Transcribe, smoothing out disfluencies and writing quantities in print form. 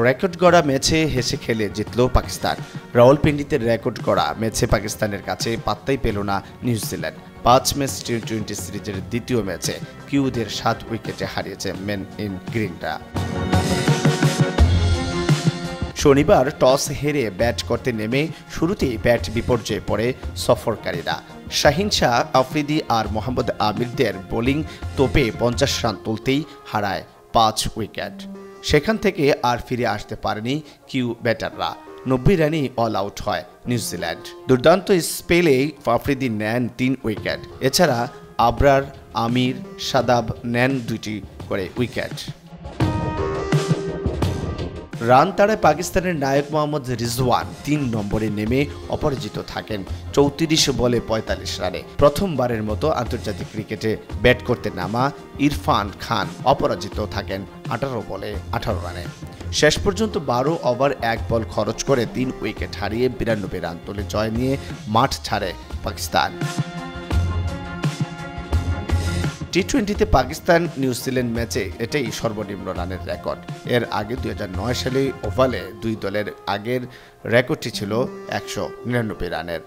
Record গড়া ম্যাচে হেসে খেলে জিতল পাকিস্তান। রাওয়ালপিন্ডিতে রেকর্ড গড়া ম্যাচে পাকিস্তানের কাছে পাত্তাই পেল না নিউজিল্যান্ড। ৫ ম্যাচ টি-20 সিরিজের দ্বিতীয় ম্যাচে কিউদের ৭ উইকেটে হারিয়েছে মেন ইন গ্রিনরা। শনিবার টস হেরে ব্যাট করতে নেমে শুরুতেই ব্যাট বিপর্যয়ে পড়ে সফরকারীরা। শাহিন শাহ, আফ্রিদি আর মোহাম্মদ আমিরদের বোলিং তোপে ৫০ রান তুলতেই হারায় ৫ উইকেট। সেখান থেকে আর ফিরে আসতে পারেনি কিউ ব্যাটাররা। ৯০ রানেই অল আউট হয় নিউজিল্যান্ড। দুর্দান্ত স্পেলে আফ্রিদি নেন ৩ উইকেট। এছাড়া আবরার, আমির, শাদাব নেন ২টি করে উইকেট। রান তাড়ায় পাকিস্তানের নায়ক মোহাম্মদ রিজওয়ান ৩ নম্বরে নেমে অপরাজিত থাকেন ৩৪ বলে ৪৫ রানে। প্রথমবারের মতো আন্তর্জাতিক ক্রিকেটে ব্যাট করতে নামা ইরফান খান অপরাজিত থাকেন ১৮ বলে ১৮ রানে। শেষ পর্যন্ত ১২ ওভার ১ বল খরচ করে ৩ উইকেট হারিয়ে ৯২ রান তুলে জয় নিয়ে মাঠ ছাড়ে পাকিস্তান। টি-20তে পাকিস্তান নিউজিল্যান্ড ম্যাচে এটাই সর্বনিম্ন রানের রেকর্ড। এর আগে ২০০৯ সালে ওভালে দুই দলের আগের রেকর্ডটি ছিল ১৯৯ রানের।